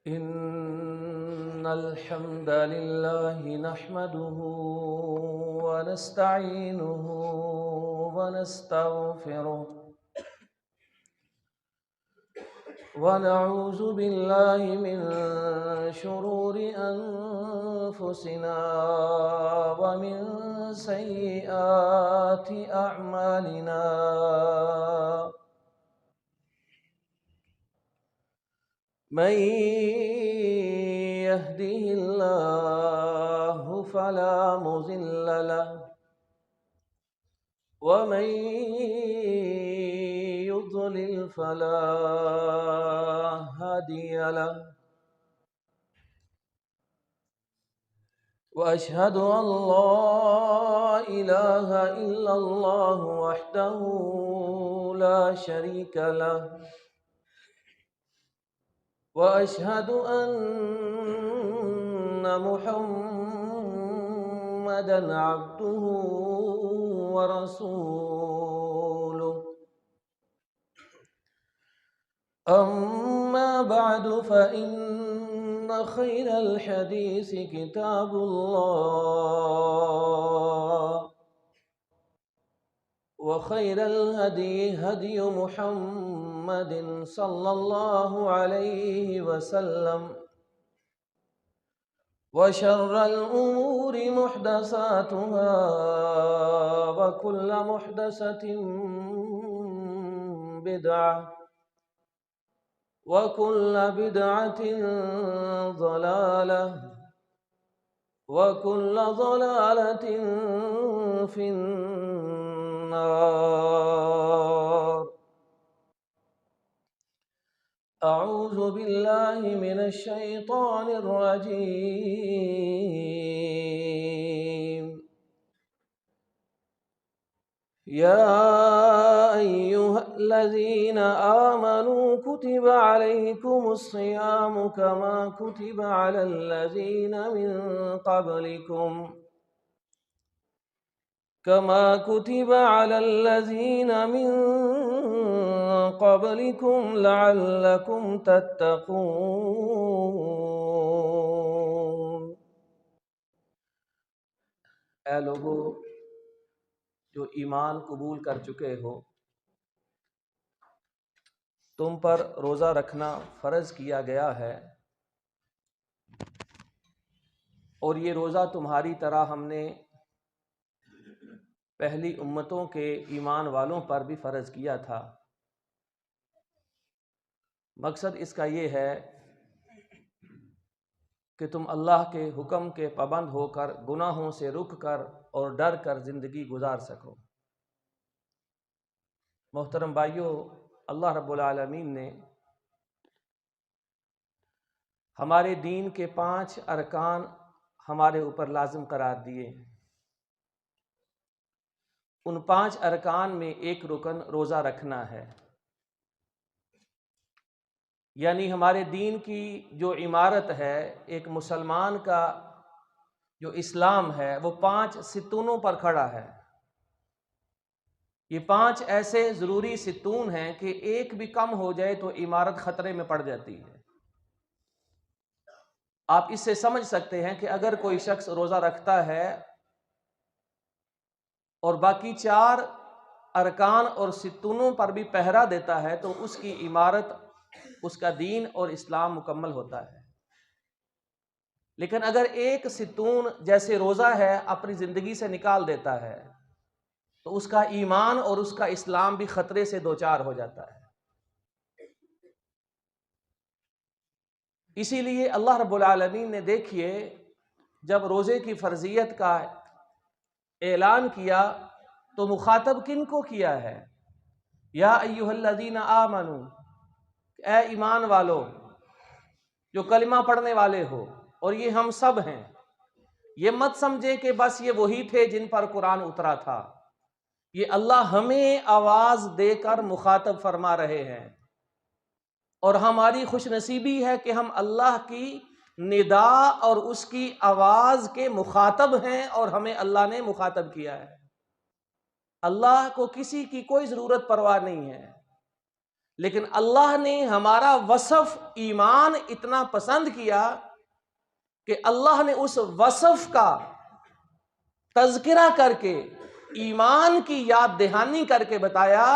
إن الحمد لله نحمده ونستعينه ونستغفره ونعوذ بالله من شرور أنفسنا ومن سيئات أعمالنا من يهده الله فلا مضل له ومن يضلل فلا هادي له وأشهد أن لا إله إلا الله وحده لا شريك له وأشهد أن محمدًا عبده ورسوله أما بعد فإن خير الحديث كتاب الله وخير الهدي هدي محمد صلى الله عليه وسلم وشر الأمور محدثاتها وكل محدثة بدعة وكل بدعة ضلالة وكل ضلالة في النار. أعوذ بالله من الشيطان الرجيم. يا أيها الذين آمنوا كتب عليكم الصيام كما كتب على الذين من قبلكم لعلكم تتقون. اے لوگو جو ایمان قبول کر چکے ہو، تم پر روزہ رکھنا فرض کیا گیا ہے، اور یہ روزہ تمہاری طرح ہم نے پہلی امتوں کے ایمان والوں پر بھی فرض کیا تھا۔ مقصد اس کا یہ ہے کہ تم اللہ کے حکم کے پابند ہو کر گناہوں سے رک کر اور ڈر کر زندگی گزار سکو۔ محترم بھائیو، اللہ رب العالمین نے ہمارے دین کے 5 ارکان ہمارے اوپر لازم قرار دیے۔ ان 5 ارکان میں ایک رکن روزہ رکھنا ہے، یعنی ہمارے دین کی جو عمارت ہے، ایک مسلمان کا جو اسلام ہے وہ 5 ستونوں پر کھڑا ہے۔ یہ 5 ایسے ضروری ستون ہیں کہ ایک بھی کم ہو جائے تو عمارت خطرے میں پڑ جاتی ہے۔ آپ اس سے سمجھ سکتے ہیں کہ اگر کوئی شخص روزہ رکھتا ہے اور باقی 4 ارکان اور ستونوں پر بھی پہرا دیتا ہے تو اس کی عمارت، اس کا دین اور اسلام مکمل ہوتا ہے۔ لیکن اگر ایک ستون جیسے روزہ ہے اپنی زندگی سے نکال دیتا ہے تو اس کا ایمان اور اس کا اسلام بھی خطرے سے دوچار ہو جاتا ہے۔ اسی لیے اللہ رب العالمین نے دیکھیے جب روزے کی فرضیت کا اعلان کیا تو مخاطب کن کو کیا ہے؟ یا ایھا الذین آمنو، اے ایمان والو جو کلمہ پڑھنے والے ہو، اور یہ ہم سب ہیں۔ یہ مت سمجھیں کہ بس یہ وہی تھے جن پر قرآن اترا تھا، یہ اللہ ہمیں آواز دے کر مخاطب فرما رہے ہیں، اور ہماری خوش نصیبی ہے کہ ہم اللہ کی ندا اور اس کی آواز کے مخاطب ہیں، اور ہمیں اللہ نے مخاطب کیا ہے۔ اللہ کو کسی کی کوئی ضرورت پرواہ نہیں ہے، لیکن اللہ نے ہمارا وصف ایمان اتنا پسند کیا کہ اللہ نے اس وصف کا تذکرہ کر کے ایمان کی یاد دہانی کر کے بتایا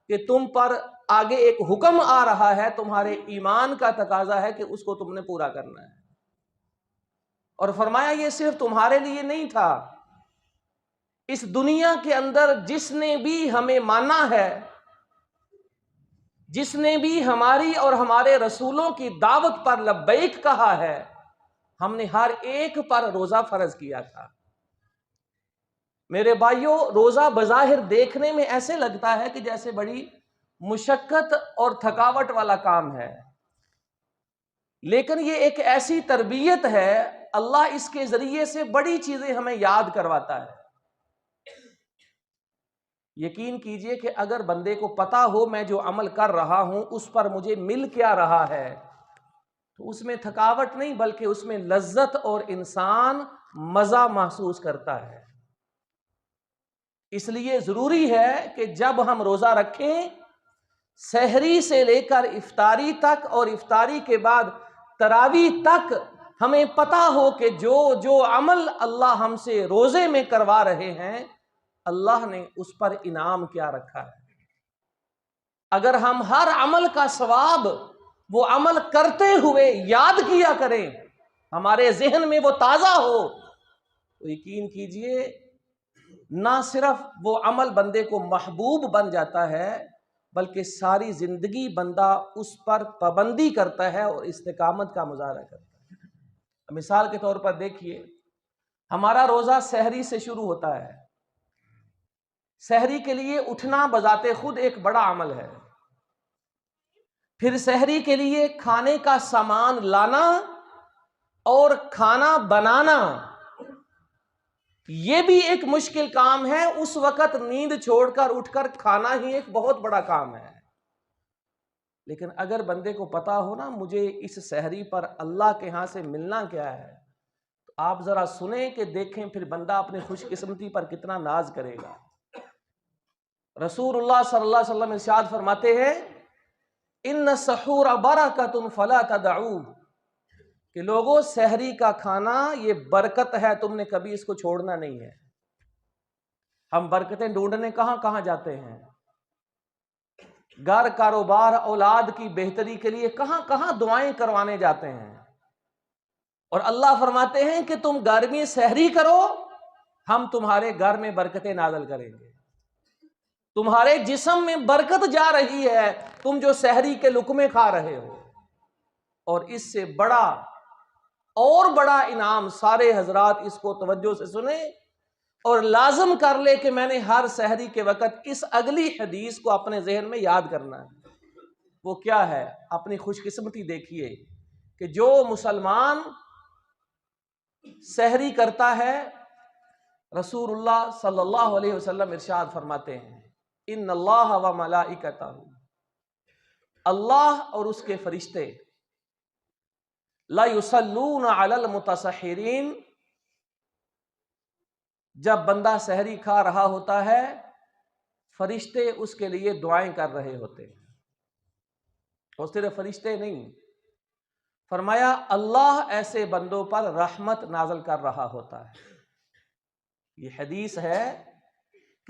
کہ تم پر آگے ایک حکم آ رہا ہے، تمہارے ایمان کا تقاضا ہے کہ اس کو تم نے پورا کرنا ہے۔ اور فرمایا یہ صرف تمہارے لیے نہیں تھا، اس دنیا کے اندر جس نے بھی ہمیں مانا ہے، جس نے بھی ہماری اور ہمارے رسولوں کی دعوت پر لبیک کہا ہے، ہم نے ہر ایک پر روزہ فرض کیا تھا۔ میرے بھائیوں، روزہ بظاہر دیکھنے میں ایسے لگتا ہے کہ جیسے بڑی مشقت اور تھکاوٹ والا کام ہے، لیکن یہ ایک ایسی تربیت ہے، اللہ اس کے ذریعے سے بڑی چیزیں ہمیں یاد کرواتا ہے۔ یقین کیجئے کہ اگر بندے کو پتا ہو میں جو عمل کر رہا ہوں اس پر مجھے مل کیا رہا ہے، تو اس میں تھکاوٹ نہیں بلکہ اس میں لذت اور انسان مزہ محسوس کرتا ہے۔ اس لیے ضروری ہے کہ جب ہم روزہ رکھیں، سحری سے لے کر افطاری تک اور افطاری کے بعد تراویح تک ہمیں پتا ہو کہ جو جو عمل اللہ ہم سے روزے میں کروا رہے ہیں، اللہ نے اس پر انعام کیا رکھا ہے۔ اگر ہم ہر عمل کا ثواب وہ عمل کرتے ہوئے یاد کیا کریں، ہمارے ذہن میں وہ تازہ ہو، تو یقین کیجئے نہ صرف وہ عمل بندے کو محبوب بن جاتا ہے بلکہ ساری زندگی بندہ اس پر پابندی کرتا ہے اور استقامت کا مظاہرہ کرتا ہے۔ مثال کے طور پر دیکھیے، ہمارا روزہ سحری سے شروع ہوتا ہے۔ سحری کے لیے اٹھنا بذات خود ایک بڑا عمل ہے، پھر سحری کے لیے کھانے کا سامان لانا اور کھانا بنانا یہ بھی ایک مشکل کام ہے۔ اس وقت نیند چھوڑ کر اٹھ کر کھانا ہی ایک بہت بڑا کام ہے، لیکن اگر بندے کو پتا ہو نا مجھے اس سحری پر اللہ کے ہاں سے ملنا کیا ہے، تو آپ ذرا سنیں کہ دیکھیں پھر بندہ اپنی خوش قسمتی پر کتنا ناز کرے گا۔ رسول اللہ صلی اللہ علیہ وسلم ارشاد فرماتے ہیں، ان السحور برکۃ فلا تدعوہ، کہ لوگوں سحری کا کھانا یہ برکت ہے، تم نے کبھی اس کو چھوڑنا نہیں ہے۔ ہم برکتیں ڈھونڈنے کہاں کہاں جاتے ہیں، گھر، کاروبار، اولاد کی بہتری کے لیے کہاں کہاں دعائیں کروانے جاتے ہیں، اور اللہ فرماتے ہیں کہ تم گھر میں سحری کرو، ہم تمہارے گھر میں برکتیں نازل کریں گے۔ تمہارے جسم میں برکت جا رہی ہے، تم جو سحری کے لقمے کھا رہے ہو، اور اس سے بڑا اور بڑا انعام، سارے حضرات اس کو توجہ سے سنیں اور لازم کر لے کہ میں نے ہر سحری کے وقت اس اگلی حدیث کو اپنے ذہن میں یاد کرنا ہے۔ وہ کیا ہے؟ اپنی خوش قسمتی دیکھیے کہ جو مسلمان سحری کرتا ہے، رسول اللہ صلی اللہ علیہ وسلم ارشاد فرماتے ہیں، ان اللہ و ملائکتہ، اللہ اور اس کے فرشتے، لا یصلون علی المتسحرین، جب بندہ سحری کھا رہا ہوتا ہے فرشتے اس کے لیے دعائیں کر رہے ہوتے ہیں۔ اور صرف فرشتے نہیں، فرمایا اللہ ایسے بندوں پر رحمت نازل کر رہا ہوتا ہے۔ یہ حدیث ہے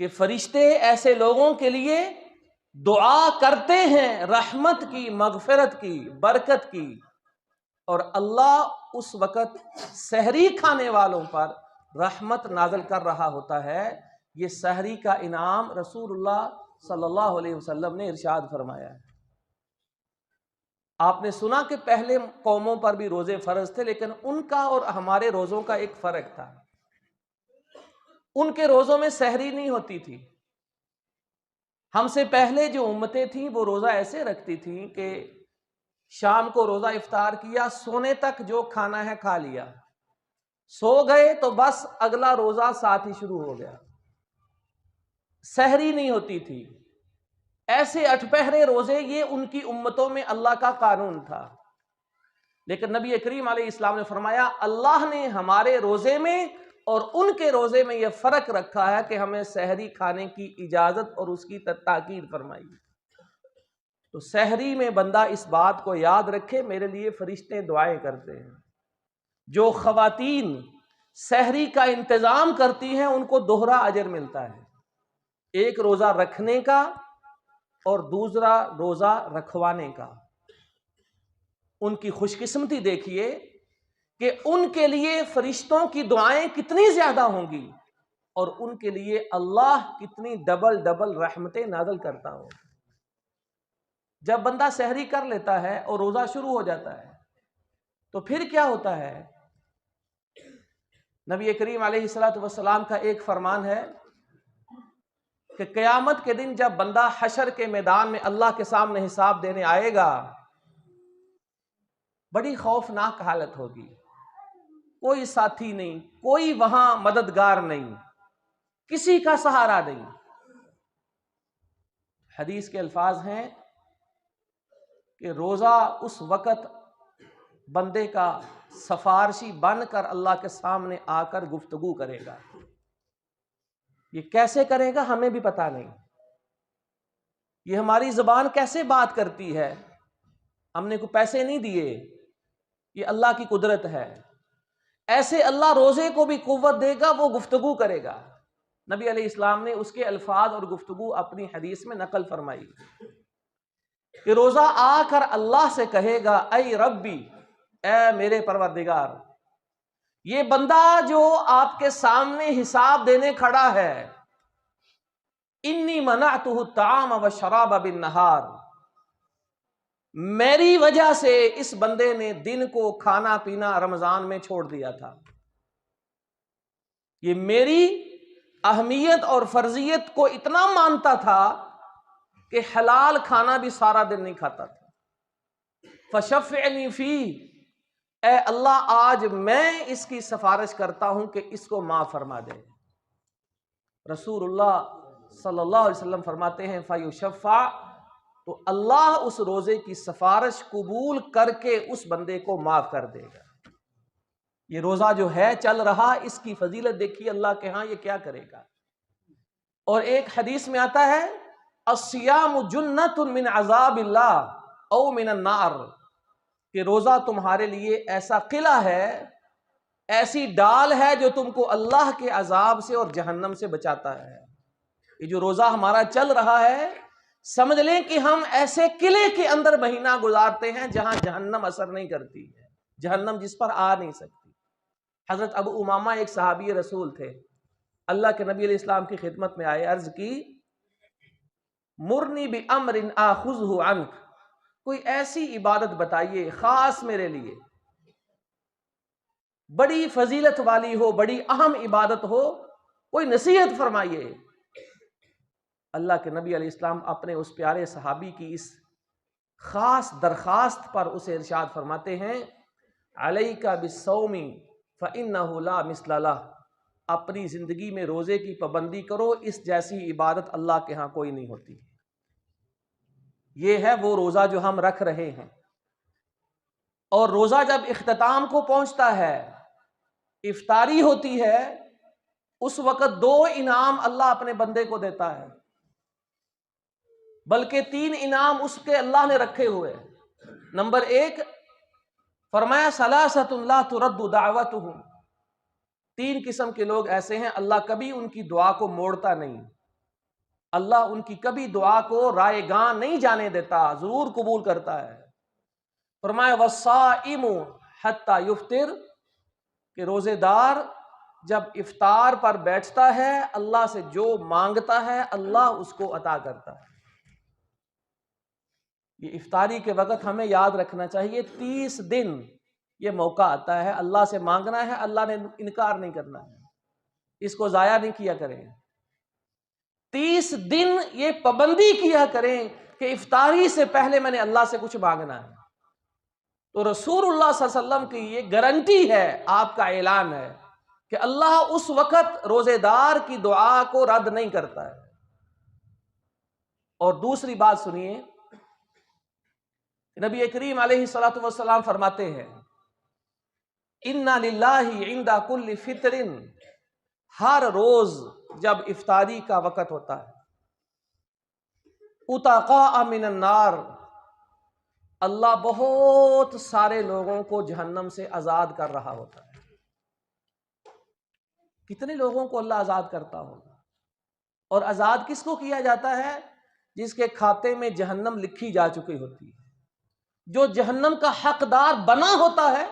کہ فرشتے ایسے لوگوں کے لیے دعا کرتے ہیں رحمت کی، مغفرت کی، برکت کی، اور اللہ اس وقت سحری کھانے والوں پر رحمت نازل کر رہا ہوتا ہے۔ یہ سحری کا انعام رسول اللہ صلی اللہ علیہ وسلم نے ارشاد فرمایا ہے۔ آپ نے سنا کہ پہلے قوموں پر بھی روزے فرض تھے، لیکن ان کا اور ہمارے روزوں کا ایک فرق تھا۔ ان کے روزوں میں سحری نہیں ہوتی تھی۔ ہم سے پہلے جو امتیں تھیں وہ روزہ ایسے رکھتی تھیں کہ شام کو روزہ افطار کیا، سونے تک جو کھانا ہے کھا لیا، سو گئے تو بس اگلا روزہ ساتھ ہی شروع ہو گیا۔ سحری نہیں ہوتی تھی۔ ایسے اٹھپہرے روزے یہ ان کی امتوں میں اللہ کا قانون تھا، لیکن نبی کریم علیہ السلام نے فرمایا اللہ نے ہمارے روزے میں اور ان کے روزے میں یہ فرق رکھا ہے کہ ہمیں سحری کھانے کی اجازت اور اس کی تاکید فرمائی۔ تو سحری میں بندہ اس بات کو یاد رکھے، میرے لیے فرشتے دعائیں کرتے ہیں۔ جو خواتین سحری کا انتظام کرتی ہیں ان کو دوہرا اجر ملتا ہے، ایک روزہ رکھنے کا اور دوسرا روزہ رکھوانے کا۔ ان کی خوش قسمتی دیکھیے کہ ان کے لیے فرشتوں کی دعائیں کتنی زیادہ ہوں گی اور ان کے لیے اللہ کتنی ڈبل ڈبل رحمتیں نازل کرتا ہو۔ جب بندہ سحری کر لیتا ہے اور روزہ شروع ہو جاتا ہے تو پھر کیا ہوتا ہے؟ نبی کریم علیہ الصلوۃ والسلام کا ایک فرمان ہے کہ قیامت کے دن جب بندہ حشر کے میدان میں اللہ کے سامنے حساب دینے آئے گا، بڑی خوفناک حالت ہوگی، کوئی ساتھی نہیں، کوئی وہاں مددگار نہیں، کسی کا سہارا نہیں۔ حدیث کے الفاظ ہیں کہ روزہ اس وقت بندے کا سفارشی بن کر اللہ کے سامنے آ کر گفتگو کرے گا۔ یہ کیسے کرے گا ہمیں بھی پتہ نہیں، یہ ہماری زبان کیسے بات کرتی ہے، ہم نے کوئی پیسے نہیں دیے، یہ اللہ کی قدرت ہے۔ ایسے اللہ روزے کو بھی قوت دے گا، وہ گفتگو کرے گا۔ نبی علیہ السلام نے اس کے الفاظ اور گفتگو اپنی حدیث میں نقل فرمائی کہ روزہ آ کر اللہ سے کہے گا، اے ربی، اے میرے پروردگار، یہ بندہ جو آپ کے سامنے حساب دینے کھڑا ہے، انی منعتہ الطعام والشراب بالنہار، میری وجہ سے اس بندے نے دن کو کھانا پینا رمضان میں چھوڑ دیا تھا۔ یہ میری اہمیت اور فرضیت کو اتنا مانتا تھا کہ حلال کھانا بھی سارا دن نہیں کھاتا تھا۔ فشفعنی فیہ، اے اللہ آج میں اس کی سفارش کرتا ہوں کہ اس کو معاف فرما دے۔ رسول اللہ صلی اللہ علیہ وسلم فرماتے ہیں فیشفع، تو اللہ اس روزے کی سفارش قبول کر کے اس بندے کو معاف کر دے گا۔ یہ روزہ جو ہے چل رہا، اس کی فضیلت دیکھیے اللہ کے ہاں یہ کیا کرے گا۔ اور ایک حدیث میں آتا ہے الصیام جنۃ من عذاب اللہ او من النار، کہ روزہ تمہارے لیے ایسا قلعہ ہے، ایسی ڈال ہے جو تم کو اللہ کے عذاب سے اور جہنم سے بچاتا ہے۔ یہ جو روزہ ہمارا چل رہا ہے، سمجھ لیں کہ ہم ایسے قلعے کے اندر مہینہ گزارتے ہیں جہاں جہنم اثر نہیں کرتی ہے، جہنم جس پر آ نہیں سکتی۔ حضرت ابو امامہ ایک صحابی رسول تھے، اللہ کے نبی علیہ السلام کی خدمت میں آئے، عرض کی مرنی بامر آخذہ عنک، کوئی ایسی عبادت بتائیے خاص میرے لیے، بڑی فضیلت والی ہو، بڑی اہم عبادت ہو، کوئی نصیحت فرمائیے۔ اللہ کے نبی علیہ السلام اپنے اس پیارے صحابی کی اس خاص درخواست پر اسے ارشاد فرماتے ہیں علیک بالصوم فإنہ لا مثل لہ، اپنی زندگی میں روزے کی پابندی کرو، اس جیسی عبادت اللہ کے ہاں کوئی نہیں ہوتی۔ یہ ہے وہ روزہ جو ہم رکھ رہے ہیں۔ اور روزہ جب اختتام کو پہنچتا ہے، افطاری ہوتی ہے، اس وقت 2 انعام اللہ اپنے بندے کو دیتا ہے، بلکہ 3 انعام اس کے اللہ نے رکھے ہوئے۔ نمبر 1 فرمایا ثلاثۃ لا ترد دعوتهم، 3 قسم کے لوگ ایسے ہیں اللہ کبھی ان کی دعا کو موڑتا نہیں، اللہ ان کی کبھی دعا کو رائے گاں نہیں جانے دیتا، ضرور قبول کرتا ہے۔ فرمایا والصائم حتی یفطر، کہ روزے دار جب افطار پر بیٹھتا ہے اللہ سے جو مانگتا ہے اللہ اس کو عطا کرتا ہے۔ یہ افطاری کے وقت ہمیں یاد رکھنا چاہیے 30 دن یہ موقع آتا ہے، اللہ سے مانگنا ہے، اللہ نے انکار نہیں کرنا ہے، اس کو ضائع نہیں کیا کریں۔ 30 دن یہ پابندی کیا کریں کہ افطاری سے پہلے میں نے اللہ سے کچھ مانگنا ہے۔ تو رسول اللہ صلی اللہ علیہ وسلم کی یہ گارنٹی ہے، آپ کا اعلان ہے کہ اللہ اس وقت روزے دار کی دعا کو رد نہیں کرتا ہے۔ اور دوسری بات سنیے، نبی کریم علیہ الصلوۃ والسلام فرماتے ہیں اِنَّ لِلَّهِ عِنْدَ كُلِّ فِطْرٍ، ہر روز جب افطاری کا وقت ہوتا ہے، عُتَقَاءَ مِنَ النَّارِ، اللہ بہت سارے لوگوں کو جہنم سے آزاد کر رہا ہوتا ہے۔ کتنے لوگوں کو اللہ آزاد کرتا ہوگا؟ اور آزاد کس کو کیا جاتا ہے؟ جس کے کھاتے میں جہنم لکھی جا چکی ہوتی ہے، جو جہنم کا حقدار بنا ہوتا ہے،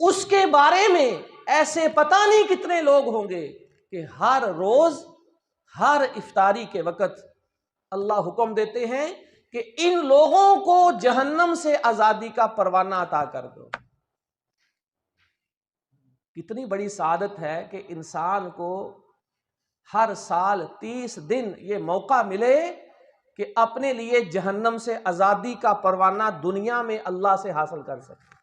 اس کے بارے میں ایسے پتہ نہیں کتنے لوگ ہوں گے کہ ہر روز ہر افطاری کے وقت اللہ حکم دیتے ہیں کہ ان لوگوں کو جہنم سے آزادی کا پروانہ عطا کر دو۔ کتنی بڑی سعادت ہے کہ انسان کو ہر سال 30 دن یہ موقع ملے کہ اپنے لیے جہنم سے آزادی کا پروانہ دنیا میں اللہ سے حاصل کر سکے۔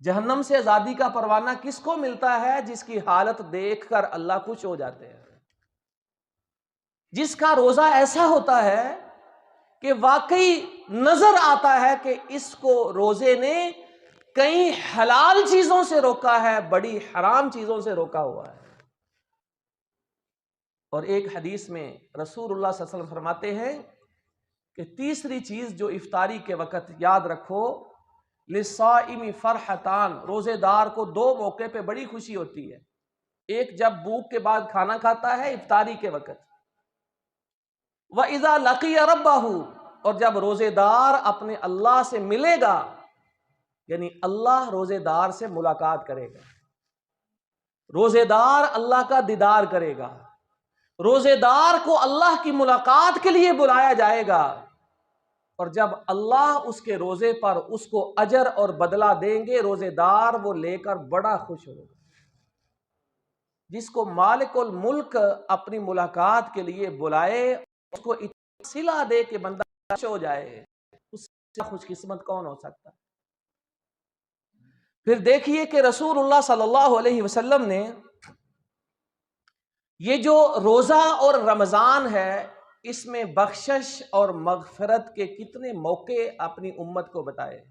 جہنم سے آزادی کا پروانہ کس کو ملتا ہے؟ جس کی حالت دیکھ کر اللہ خوش ہو جاتے ہیں، جس کا روزہ ایسا ہوتا ہے کہ واقعی نظر آتا ہے کہ اس کو روزے نے کئی حلال چیزوں سے روکا ہے، بڑی حرام چیزوں سے روکا ہوا ہے۔ اور ایک حدیث میں رسول اللہ صلی اللہ علیہ وسلم فرماتے ہیں کہ تیسری چیز جو افطاری کے وقت یاد رکھو، للصائم فرحتان، روزے دار کو دو موقع پہ بڑی خوشی ہوتی ہے۔ ایک جب بھوک کے بعد کھانا کھاتا ہے افطاری کے وقت، وَإِذَا لَقِيَ رَبَّهُ، اور جب روزے دار اپنے اللہ سے ملے گا، یعنی اللہ روزے دار سے ملاقات کرے گا، روزے دار اللہ کا دیدار کرے گا، روزے دار کو اللہ کی ملاقات کے لیے بلایا جائے گا، اور جب اللہ اس کے روزے پر اس کو اجر اور بدلہ دیں گے، روزے دار وہ لے کر بڑا خوش ہوگا۔ جس کو مالک الملک اپنی ملاقات کے لیے بلائے، اس کو اتنا صلہ دے کہ بندہ خوش ہو جائے، اس سے خوش قسمت کون ہو سکتا؟ پھر دیکھیے کہ رسول اللہ صلی اللہ علیہ وسلم نے یہ جو روزہ اور رمضان ہے، اس میں بخشش اور مغفرت کے کتنے موقع اپنی امت کو بتائے۔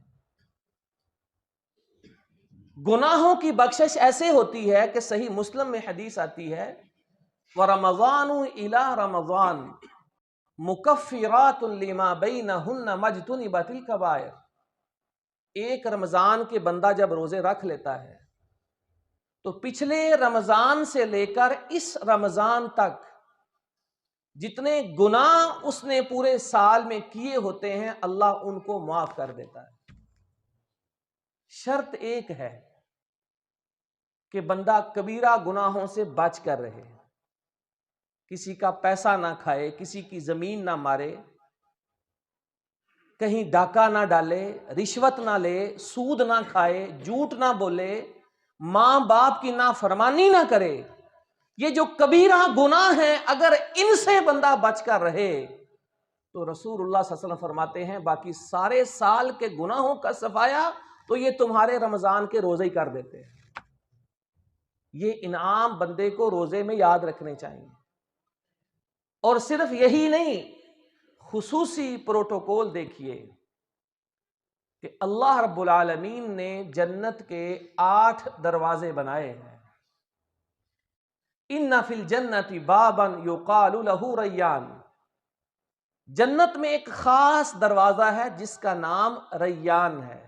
گناہوں کی بخشش ایسے ہوتی ہے کہ صحیح مسلم میں حدیث آتی ہے، وَرَمَضَانُ إِلَى رَمَضَانُ مُكَفِّرَاتٌ لِمَا بَيْنَهُنَّ مَجْتُنِبَتِ الْكَبَائِرُ۔ ایک رمضان کے بندہ جب روزے رکھ لیتا ہے تو پچھلے رمضان سے لے کر اس رمضان تک جتنے گناہ اس نے پورے سال میں کیے ہوتے ہیں، اللہ ان کو معاف کر دیتا ہے۔ شرط ایک ہے کہ بندہ کبیرہ گناہوں سے بچ کر رہے، کسی کا پیسہ نہ کھائے، کسی کی زمین نہ مارے، کہیں ڈاکہ نہ ڈالے، رشوت نہ لے، سود نہ کھائے، جھوٹ نہ بولے، ماں باپ کی نافرمانی نہ کرے۔ یہ جو کبیرہ گناہ ہیں، اگر ان سے بندہ بچ کر رہے تو رسول اللہ صلی اللہ علیہ وسلم فرماتے ہیں باقی سارے سال کے گناہوں کا صفایا تو یہ تمہارے رمضان کے روزے ہی کر دیتے ہیں۔ یہ انعام بندے کو روزے میں یاد رکھنے چاہیے۔ اور صرف یہی نہیں، خصوصی پروٹوکول دیکھیے کہ اللہ رب العالمین نے جنت کے 8 دروازے بنائے ہیں۔ ان فی الجنت بابا یقال لہ ریان، جنت میں ایک خاص دروازہ ہے جس کا نام ریان ہے۔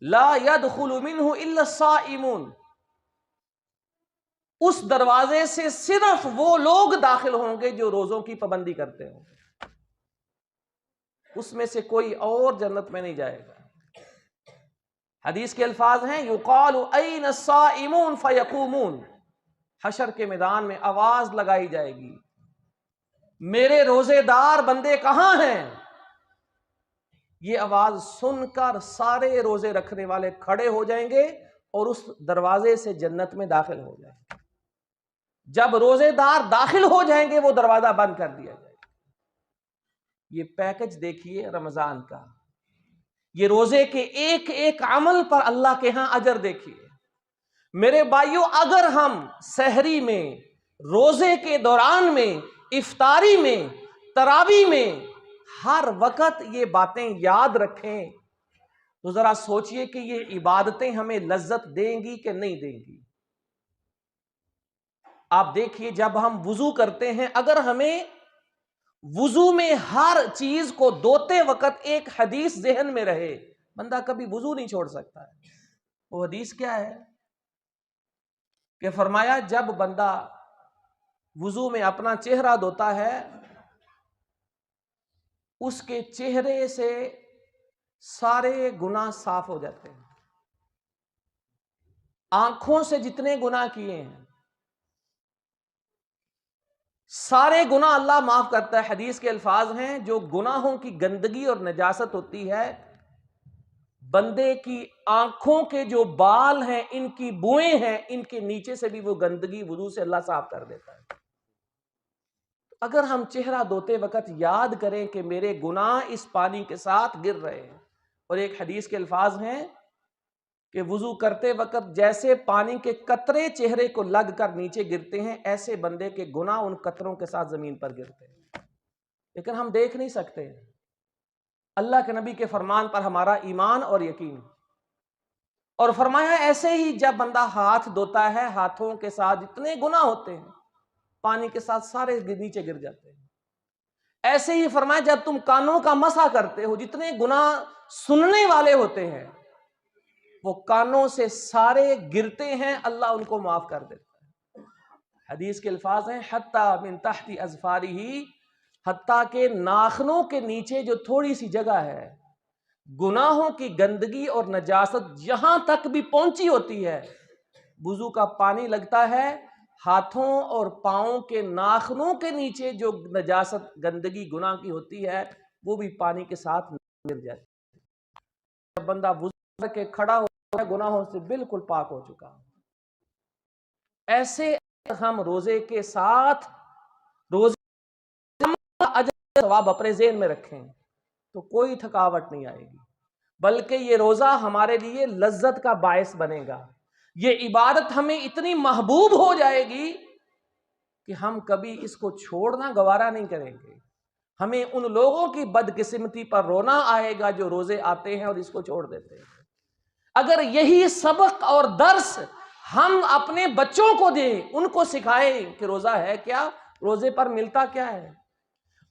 لا يدخل منہ الا الصائمون، اس دروازے سے صرف وہ لوگ داخل ہوں گے جو روزوں کی پابندی کرتے ہوں گے، اس میں سے کوئی اور جنت میں نہیں جائے گا۔ حدیث کے الفاظ ہیں یقال این الصائمون فیقومون، حشر کے میدان میں آواز لگائی جائے گی، میرے روزے دار بندے کہاں ہیں؟ یہ آواز سن کر سارے روزے رکھنے والے کھڑے ہو جائیں گے اور اس دروازے سے جنت میں داخل ہو جائیں گے۔ جب روزے دار داخل ہو جائیں گے وہ دروازہ بند کر دیا جائے گا۔ یہ پیکج دیکھیے رمضان کا، یہ روزے کے ایک ایک عمل پر اللہ کے ہاں اجر دیکھیے۔ میرے بھائیوں، اگر ہم سحری میں، روزے کے دوران میں، افطاری میں، تراویح میں ہر وقت یہ باتیں یاد رکھیں تو ذرا سوچئے کہ یہ عبادتیں ہمیں لذت دیں گی کہ نہیں دیں گی۔ آپ دیکھیے جب ہم وضو کرتے ہیں، اگر ہمیں وضو میں ہر چیز کو دھوتے وقت ایک حدیث ذہن میں رہے، بندہ کبھی وضو نہیں چھوڑ سکتا ہے۔ وہ حدیث کیا ہے کہ فرمایا جب بندہ وضو میں اپنا چہرہ دھوتا ہے اس کے چہرے سے سارے گناہ صاف ہو جاتے ہیں، آنکھوں سے جتنے گناہ کیے ہیں سارے گناہ اللہ معاف کرتا ہے۔ حدیث کے الفاظ ہیں جو گناہوں کی گندگی اور نجاست ہوتی ہے، بندے کی آنکھوں کے جو بال ہیں، ان کی بوئیں ہیں، ان کے نیچے سے بھی وہ گندگی وضو سے اللہ صاف کر دیتا ہے۔ اگر ہم چہرہ دھوتے وقت یاد کریں کہ میرے گناہ اس پانی کے ساتھ گر رہے ہیں، اور ایک حدیث کے الفاظ ہیں کہ وضو کرتے وقت جیسے پانی کے قطرے چہرے کو لگ کر نیچے گرتے ہیں، ایسے بندے کے گناہ ان قطروں کے ساتھ زمین پر گرتے ہیں، لیکن ہم دیکھ نہیں سکتے۔ اللہ کے نبی کے فرمان پر ہمارا ایمان اور یقین، اور فرمایا ایسے ہی جب بندہ ہاتھ دھوتا ہے ہاتھوں کے ساتھ جتنے گناہ ہوتے ہیں پانی کے ساتھ سارے نیچے گر جاتے ہیں۔ ایسے ہی فرمایا جب تم کانوں کا مسح کرتے ہو جتنے گناہ سننے والے ہوتے ہیں وہ کانوں سے سارے گرتے ہیں، اللہ ان کو معاف کر دیتا ہے۔ حدیث کے الفاظ ہیں حتیٰ من تحت اظفارہ، حتیٰ کہ ناخنوں کے نیچے جو تھوڑی سی جگہ ہے گناہوں کی گندگی اور نجاست یہاں تک بھی پہنچی ہوتی ہے، وضو کا پانی لگتا ہے ہاتھوں اور پاؤں کے ناخنوں کے نیچے جو نجاست گندگی گناہ کی ہوتی ہے وہ بھی پانی کے ساتھ گر جاتی ہے۔ جب بندہ وضو کر کے کھڑا ہوتا ہے گناہوں سے بالکل پاک ہو چکا۔ ایسے ہم روزے کے ساتھ روزے کا اجر ثواب اپنے ذہن میں رکھیں تو کوئی تھکاوٹ نہیں آئے گی، بلکہ یہ روزہ ہمارے لیے لذت کا باعث بنے گا۔ یہ عبادت ہمیں اتنی محبوب ہو جائے گی کہ ہم کبھی اس کو چھوڑنا گوارا نہیں کریں گے۔ ہمیں ان لوگوں کی بدقسمتی پر رونا آئے گا جو روزے آتے ہیں اور اس کو چھوڑ دیتے ہیں۔ اگر یہی سبق اور درس ہم اپنے بچوں کو دیں، ان کو سکھائیں کہ روزہ ہے کیا، روزے پر ملتا کیا ہے،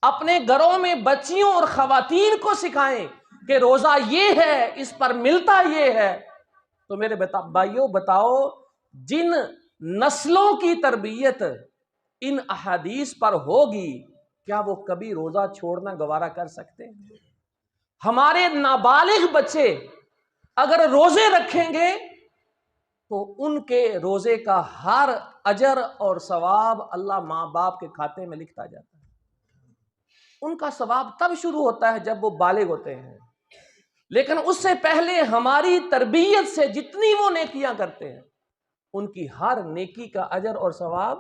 اپنے گھروں میں بچیوں اور خواتین کو سکھائیں کہ روزہ یہ ہے، اس پر ملتا یہ ہے، تو میرے بھائیوں بتاؤ جن نسلوں کی تربیت ان احادیث پر ہوگی کیا وہ کبھی روزہ چھوڑنا گوارا کر سکتے ہیں؟ ہمارے نابالغ بچے اگر روزے رکھیں گے تو ان کے روزے کا ہر اجر اور ثواب اللہ ماں باپ کے کھاتے میں لکھتا جاتا ہے۔ ان کا ثواب تب شروع ہوتا ہے جب وہ بالغ ہوتے ہیں، لیکن اس سے پہلے ہماری تربیت سے جتنی وہ نیکیاں کرتے ہیں ان کی ہر نیکی کا اجر اور ثواب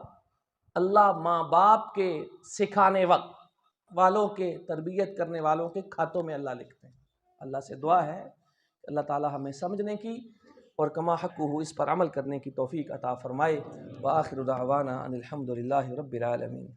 اللہ ماں باپ کے سکھانے وقت والوں کے تربیت کرنے والوں کے کھاتوں میں اللہ لکھتے ہیں۔ اللہ سے دعا ہے اللہ تعالی ہمیں سمجھنے کی اور کما حق ہو اس پر عمل کرنے کی توفیق عطا فرمائے۔ وآخر دعوانا ان الحمد للہ رب العالمین۔